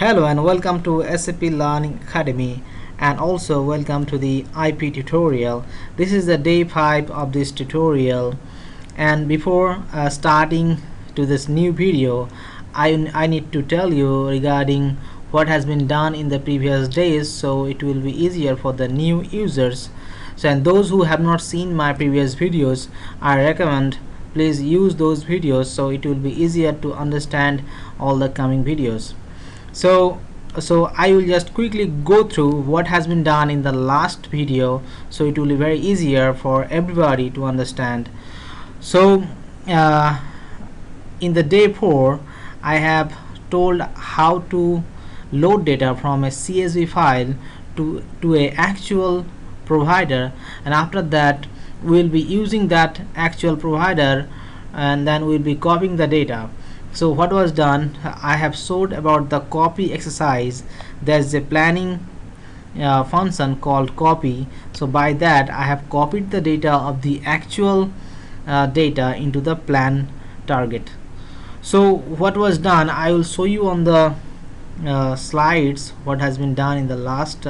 Hello and welcome to SAP Learning Academy, and also welcome to the IP tutorial. This is the day 5 of this tutorial, and before starting to this new video, I need to tell you regarding what has been done in the previous days, so it will be easier for the new users. So, and those who have not seen my previous videos, I recommend please use those videos, so it will be easier to understand all the coming videos. So I will just quickly go through what has been done in the last video, so it will be very easier for everybody to understand. So in the day 4, I have told how to load data from a CSV file to a actual provider, and after that we'll be using that actual provider, and then we'll be copying the data. So what was done, I have showed about the copy exercise. There's a planning function called copy. So by that I have copied the data of the actual data into the plan target. So what was done, I will show you on the slides what has been done in the last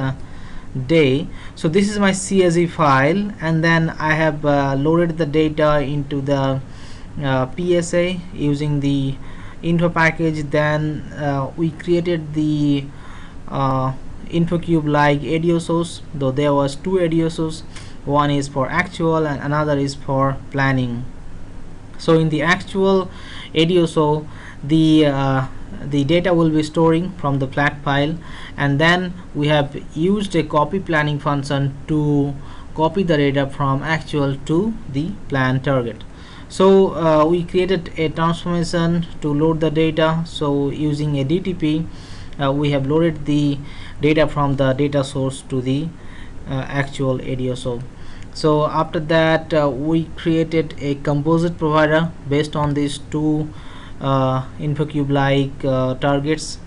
day. So this is my CSV file, and then I have loaded the data into the PSA using the info package. Then we created the InfoCube like audio source, though there was two audio source. One is for actual and another is for planning. So in the actual audio source, the data will be storing from the flat file, and then we have used a copy planning function to copy the data from actual to the plan target. So we created a transformation to load the data. So using a DTP, we have loaded the data from the data source to the actual audio source. So after that we created a composite provider based on these two InfoCube like targets.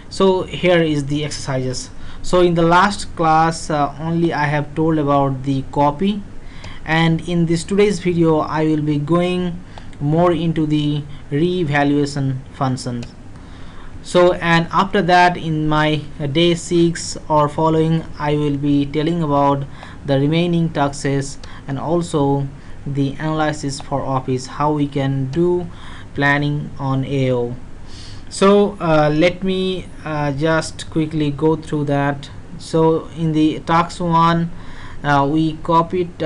So here is the exercises. So in the last class only I have told about the copy, and in this today's video I will be going more into the revaluation functions. So, and after that in my day 6 or following, I will be telling about the remaining tasks and also the analysis for office, how we can do planning on AO. So let me just quickly go through that. So in the task 1, we created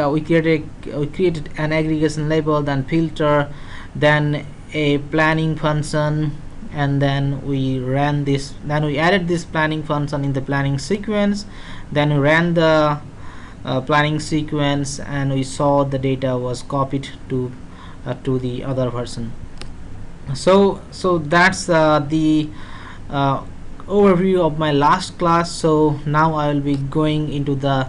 an aggregation label, then filter, then a planning function, and then we ran this. Then we added this planning function in the planning sequence. Then we ran the planning sequence, and we saw the data was copied to the other person. So that's the overview of my last class. So now I will be going into the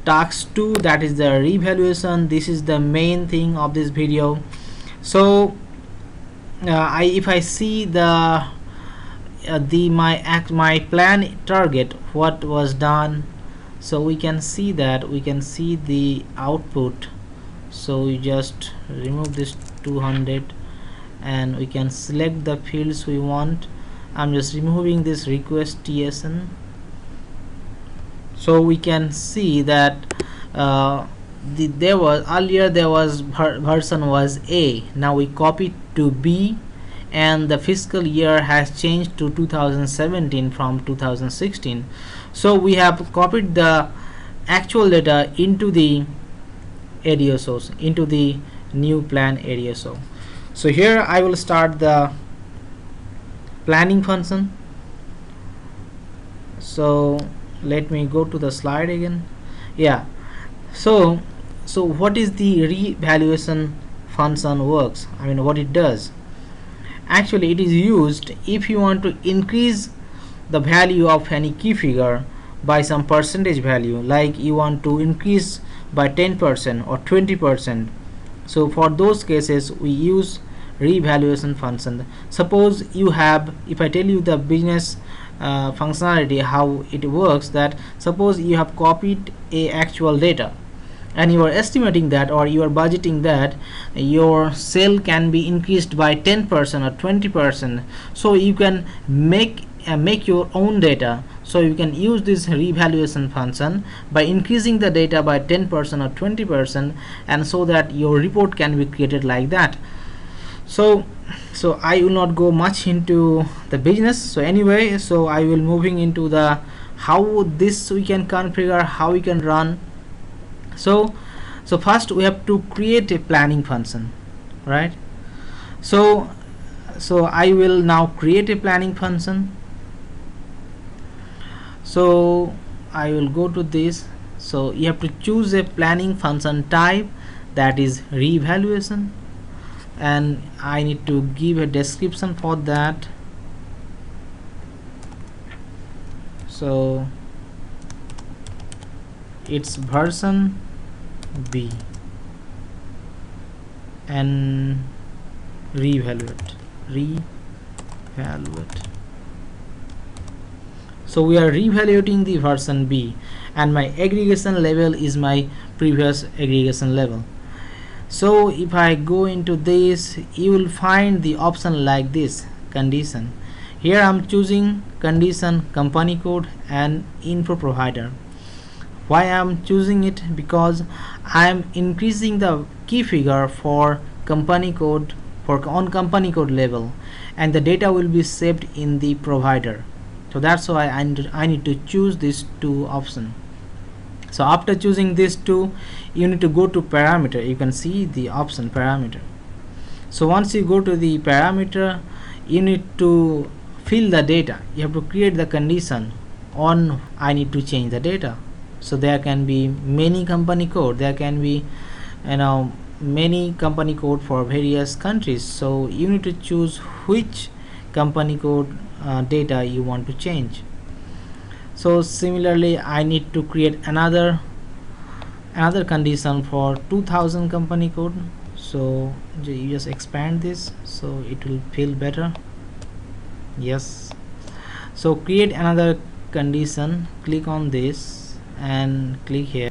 task 2, that is the revaluation. This is the main thing of this video. So if I see my plan target, what was done, so we can see that the output. So we just remove this 200 and we can select the fields we want. I'm just removing this request TSN. So we can see that there was version was A. Now we copy to B, and the fiscal year has changed to 2017 from 2016. So we have copied the actual data into the area source, into the new plan area source. So here I will start the planning function. So let me go to the slide again. Yeah, so what is the revaluation function works? I mean, what it does. Actually, it is used if you want to increase the value of any key figure by some percentage value, like you want to increase by 10% or 20%. So for those cases we use revaluation function. Suppose you have, if I tell you the business functionality, how it works, that suppose you have copied a actual data and you are estimating that, or you are budgeting that your sale can be increased by 10% or 20%. So you can make make your own data. So you can use this revaluation function by increasing the data by 10% or 20%, and so that your report can be created like that. So I will not go much into the business. So anyway, so I will moving into the how this we can configure, how we can run. So first we have to create a planning function, right? So I will now create a planning function. So I will go to this. So you have to choose a planning function type, that is revaluation, and I need to give a description for that. So it's version B and revaluate. So we are revaluating the version B, and my aggregation level is my previous aggregation level. So if I go into this, you will find the option like this, condition. Here I'm choosing condition, company code and info provider. Why I'm choosing it? Because I am increasing the key figure for company code on company code level, and the data will be saved in the provider. So that's why I need to choose these two options. So after choosing these two, you need to go to parameter. You can see the option parameter. So once you go to the parameter, you need to fill the data. You have to create the condition on I need to change the data. So there can be many company code, there can be many company code for various countries. So you need to choose which company code data you want to change. So similarly, I need to create another condition for 2000 company code. So you just expand this so it will feel better. Yes. So create another condition, click on this and click here.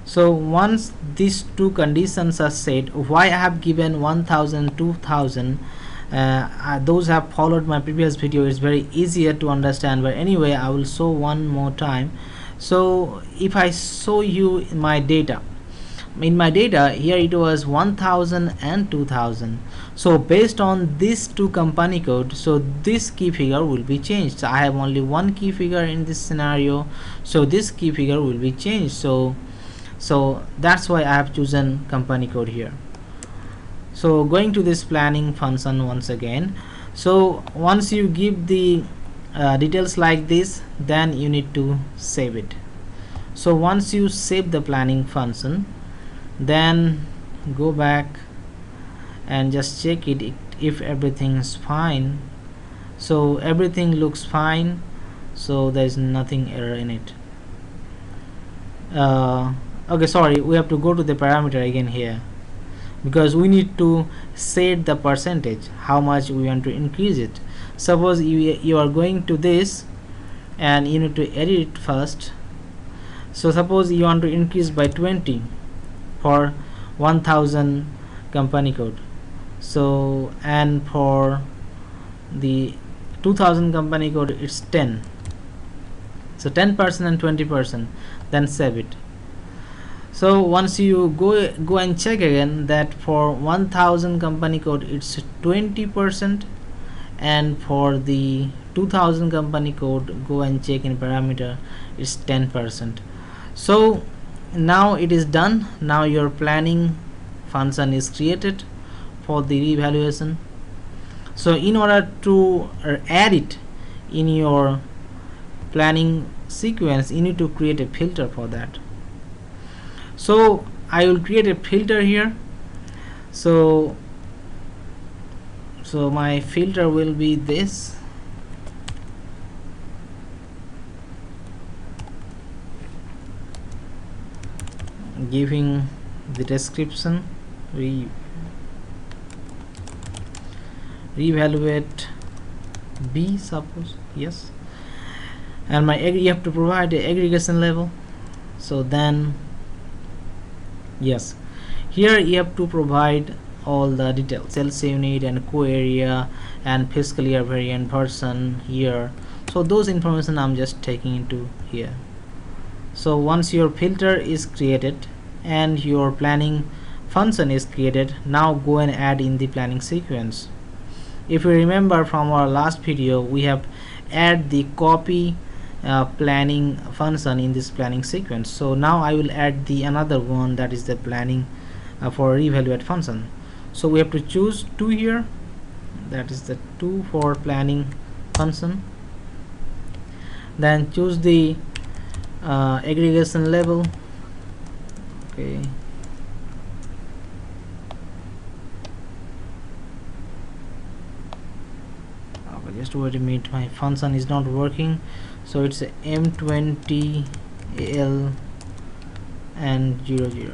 So once these two conditions are set, why I have given 1000, 2000, those have followed my previous video. It's very easier to understand, but anyway I will show one more time. So if I show you my data, here it was 1000 and 2000. So based on these two company code, so this key figure will be changed. So I have only one key figure in this scenario, so this key figure will be changed. So that's why I have chosen company code here. So going to this planning function once again. So once you give the details like this, then you need to save it. So once you save the planning function, then go back and just check it if everything is fine. So everything looks fine, so there is nothing error in it. Okay, sorry, we have to go to the parameter again here, because we need to set the percentage, how much we want to increase it. Suppose you are going to this and you need to edit it first. So suppose you want to increase by 20 for 1000 company code, so and for the 2000 company code it's 10, so 10% and 20%, then save it. So once you go and check again that for 1000 company code it's 20%, and for the 2000 company code, go and check in parameter, it's 10%. So now it is done. Now your planning function is created for the revaluation. So in order to add it in your planning sequence, you need to create a filter for that. So I will create a filter here. So my filter will be this. Giving the description, revaluate B, suppose, yes, and you have to provide the aggregation level. So then yes, here you have to provide all the details, sales unit and co-area and fiscal year variant, person, year. So those information I'm just taking into here. So once your filter is created and your planning function is created, now go and add in the planning sequence. If you remember from our last video, we have add the copy planning function in this planning sequence. So now I will add the another one, that is the planning for revaluate function. So we have to choose 2 here, that is the 2 for planning function. Then choose the aggregation level. Okay, just wait a minute, my function is not working. So it's a M20 L and 00. Okay.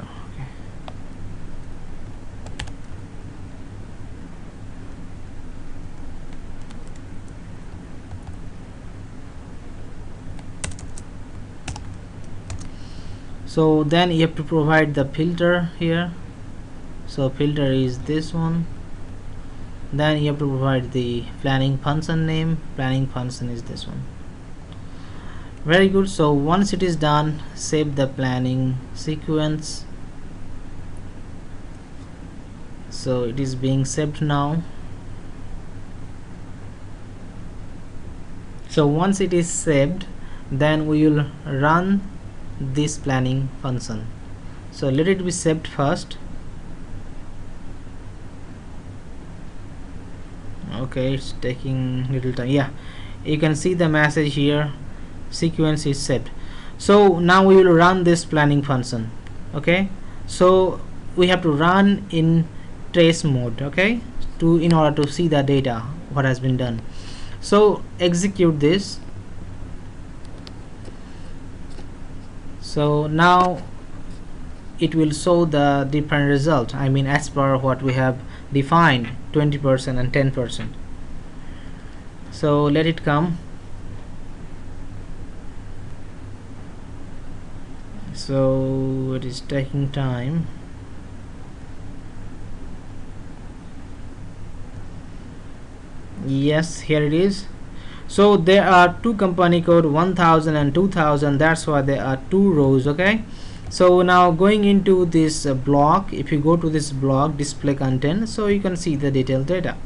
So then you have to provide the filter here. So filter is this one. Then you have to provide the planning function name. Planning function is this one. Very good. So once it is done, save the planning sequence. So it is being saved now. So once it is saved, then we will run this planning function. So let it be saved first. Okay, it's taking little time. Yeah, you can see the message here, sequence is set. So now we will run this planning function. Okay, so we have to run in trace mode, okay, in order to see the data what has been done. So execute this. So now it will show the different result, I mean as per what we have defined, 20% and 10%. So let it come. So it is taking time. Yes, here it is. So there are two company code, 1000 and 2000, that's why there are 2 rows. Okay, so now going into this block, if you go to this block display content, so you can see the detailed data.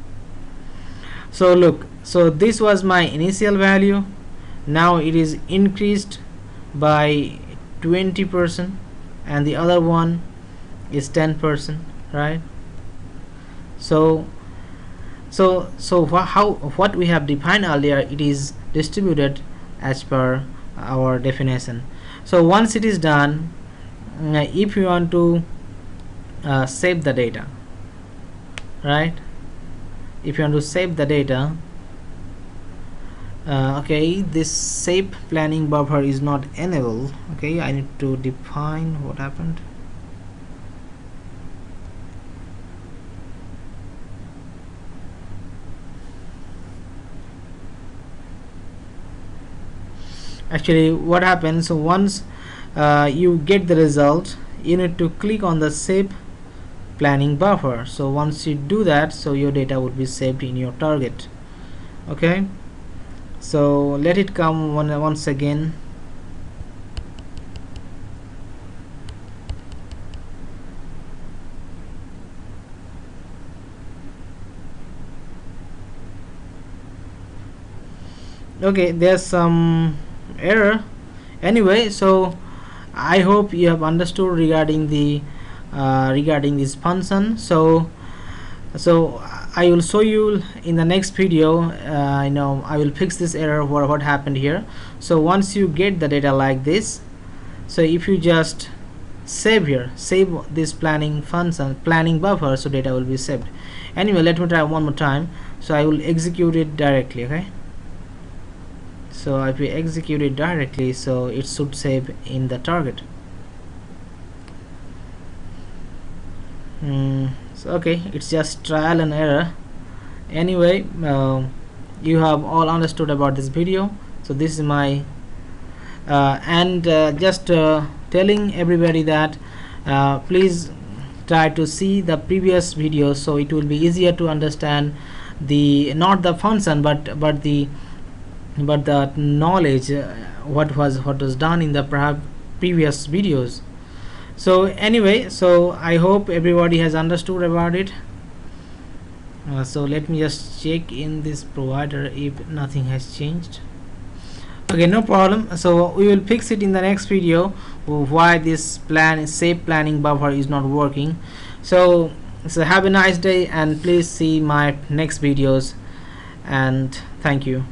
So look, so this was my initial value, now it is increased by 20% and the other one is 10%, right? So what we have defined earlier, it is distributed as per our definition. So once it is done, if you want to save the data, right, if you want to save the data, okay, this SAP planning buffer is not enabled. Okay, I need to define what happened. Actually what happens, once you get the result, you need to click on the SAP planning buffer. So once you do that, so your data would be saved in your target. Okay, so let it come once again. Okay, there's some error. Anyway, so I hope you have understood regarding the regarding this function. So I will show you in the next video. I will fix this error, what happened here. So once you get the data like this, so if you just save here, save this planning function, planning buffer, so data will be saved. Anyway, let me try one more time. So I will execute it directly. Okay, so if we execute it directly, so it should save in the target. So okay, it's just trial and error. Anyway, you have all understood about this video. So this is my just telling everybody that please try to see the previous videos, so it will be easier to understand the not the function but the knowledge, what was done in the previous videos. So anyway, so I hope everybody has understood about it. So let me just check in this provider if nothing has changed. Okay, no problem. So we will fix it in the next video, why this SAP planning buffer is not working. So have a nice day, and please see my next videos, and thank you.